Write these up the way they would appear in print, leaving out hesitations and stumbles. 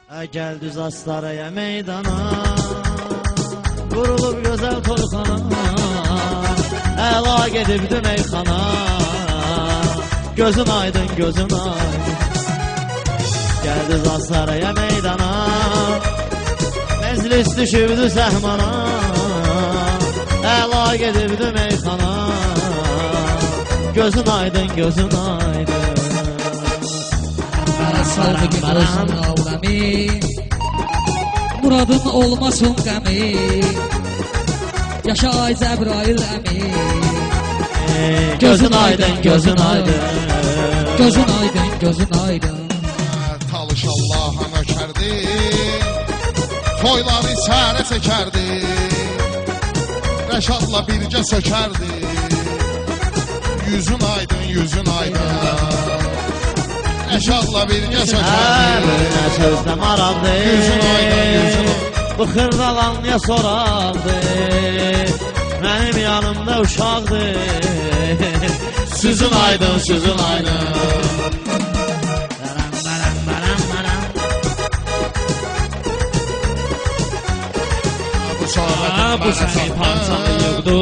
Gəl düz Astaraya meydana, qurulub gözəl toyxana, əla gedibdi meyxana, gözün aydın, gözün aydın. Gəl düz Astaraya meydana, məclis düşübdü səhmana, əla gedibdi meyxana, gözün aydın, gözün aydın. Saldı gün olsun ağlami, muradın olmasın qəmi, yaşa ay Cəbrail əmi. Gözün aydın, gözün aydın. Gözün aydın, gözün aydın. Talış Allah'a nökərdi, toyları sərə çəkərdi, Rəşadla bircə sökərdi. Yüzün aydın, yüzün aydın. Rəşadla bircə sökərdi. Nə sözlə maraqdı, Yüzün aydın, yüzün aydın. bu xırdalan niyə soraqdı, mənim yanımda uşaqdı. Süzün aydın, süzün aydın. Bu səni parçalayıbdı,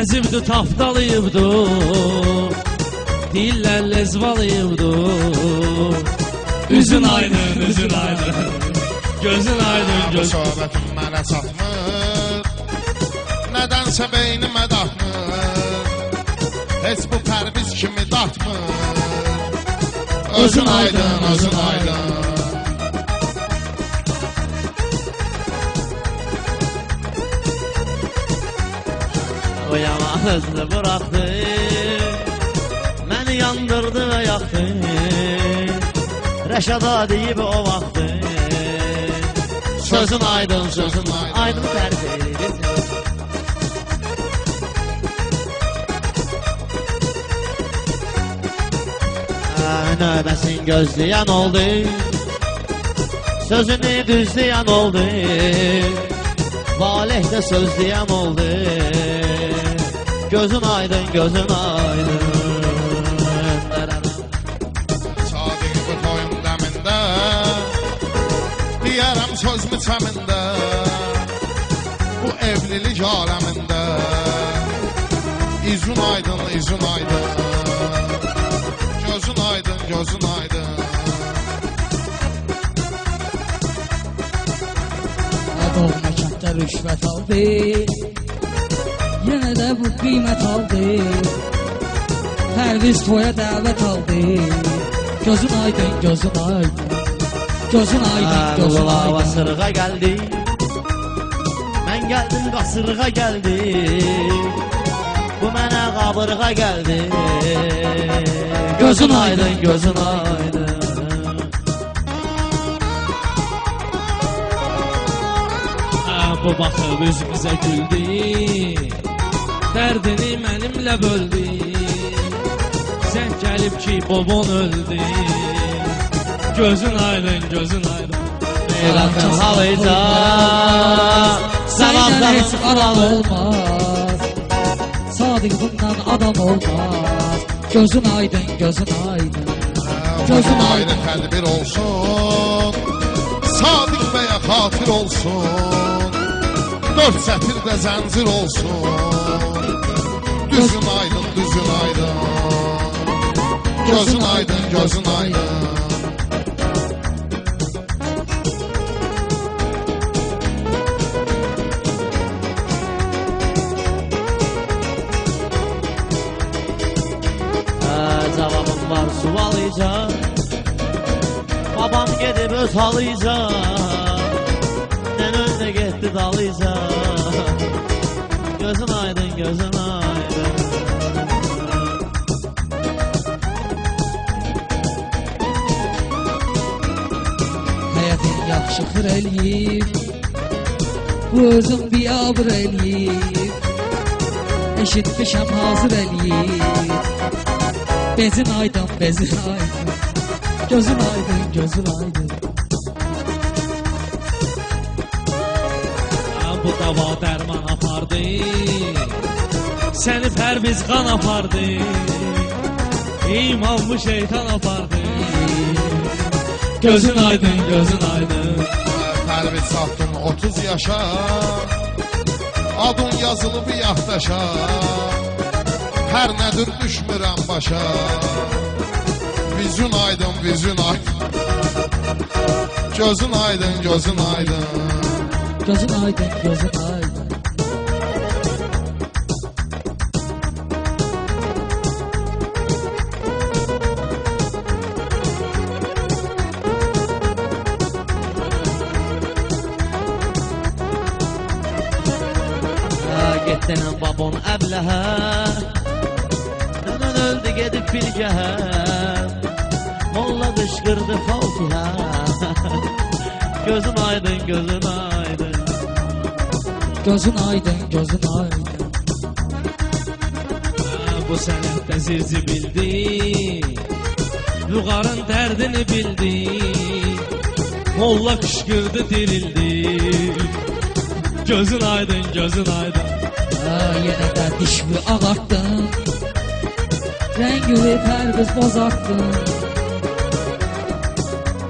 əzibdi, tapdalayıbdı, dillər lezvalayıbdı. Üzün aydın, üzün aydın, gözün aydın, Bu gözün. söhbətim mənə çatmır, nədənsə beynimə datmır, heç bu pərviz kimi datmır. Özün aydın, özün aydın. O yaman hızlı bıraktı, məni yandırdı və yaxdı, Rəşada deyib o vaxtı. Sözün aydın, sözün aydın tərif edir. Növbəsin gözləyən oldu, sözünü düzləyən oldu, Valih də sözləyən oldu. Gözün aydın, gözün aydın. Sadiq bu toyun dəmində, deyərəm sözmü çəmində, bu evlilik aləmində. İzun aydın, izun aydın. Gözün aydın, gözün aydın. Doğma kənddə rüşvət aldı, yenə də bu qiymət aldı, Pərviz toya dəvət aldı. Gözün aydın, gözün aydın. Gözün aydın, gözün Qulava aydın. sırğa gəldi, mən gəldim qasırğa gəldi, bu mənə qabırğa gəldi. Gözün aydın, gözün aydın. Bu baxıb üzümüzə güldü, dərdini mənimlə böldü, zəng gəlib ki babon öldü. Gözün aydın, gözün aydın. Meyratın halıca, Səndən heç aram saladı. olmaz, Sadiq bundan adam olmaz. Gözün aydın, gözün aydın. Gözün aydın tədbir olsun, Sadiq bəyə xatir olsun, dörd sətirdə zəncir olsun. Düzün aydın, düzün aydın. Gözün aydın, gözün aydın. Cavabım var suvalıca, babam gedib öz halıca, nən önə getdi dalıca. Gözün aydın, gözün aydın. Həyətin yaxşı xır eləyib, bu özüm biyabır eləyib, eşitmişəm hazır eləyib. Bezin aydın, bezin aydın. Gözün aydın, gözün aydın. Bu dava dərman apardı, səni Pərviz qan apardı, İmamı şeytan apardı. Gözün aydın, gözün aydın. Tərbiz çatdın 30 yaşa, adın yazılıb yaxdaşa, hər nədir düşmürəm başa. Vizün aydın, vizün aydın. Gözün aydın, gözün aydın. Gözün aydın, gözün aydın. Getdənən babon əbləhə, dönən öldü gedib bilgəhə, molla qışqırdı Fatihə. Gözün aydın, gözün aydın. Gözün aydın, gözün aydın. Bu sənətdə sizi bildi, Vüqarın dərdini bildi, molla qışqırdı dirildi. Gözün aydın, gözün aydın. Yenə də dişmi ağartdın, rəngini pərviz bozartdın,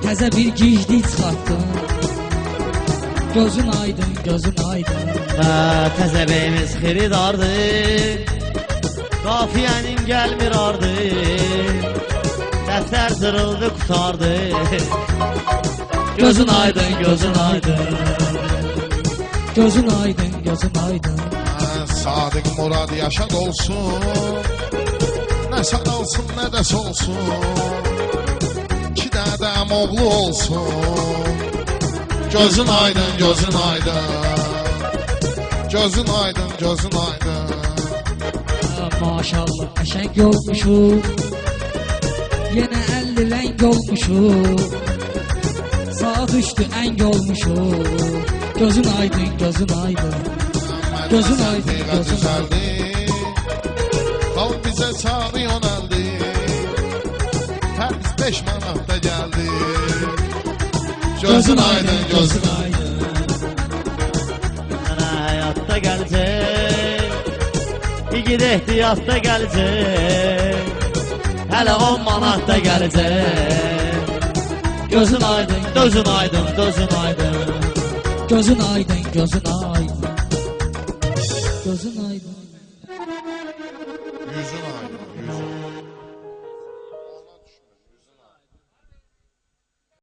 təzə bir gicdi çıxartdın. Gözün aydın, gözün aydın. Təzə beyimiz xiridardır, qafiyənin gəlmir ardı, dəftər zırıldı qutardı. Gözün aydın, gözün aydın. Gözün aydın, gözün aydın. Sadiq Murad yaşad olsun, nə sad olsun, nə də solsun, 2 dədəm oğlu olsun. Gözün aydın, gözün aydın. Gözün aydın, gözün aydın. Maşallah qəşəng olmuşuq, yenə 50 rəng olmuşuq, saat düşdü əng olmuşuq. Gözün aydın, gözün aydın. Gözün aydın, gözün aydın. Xalq bizə çağrı yönəldi, tərbiz 5 manatda gəldi. Gözün aydın, gözün aydın. Mənə həyatda gələcək, İgid ehtiyatda gələcək, hələ 10 manatda gələcək. Gözün aydın, gözün aydın, gözün aydın. Gözün aydın, gözün aydın. Gözün aydın.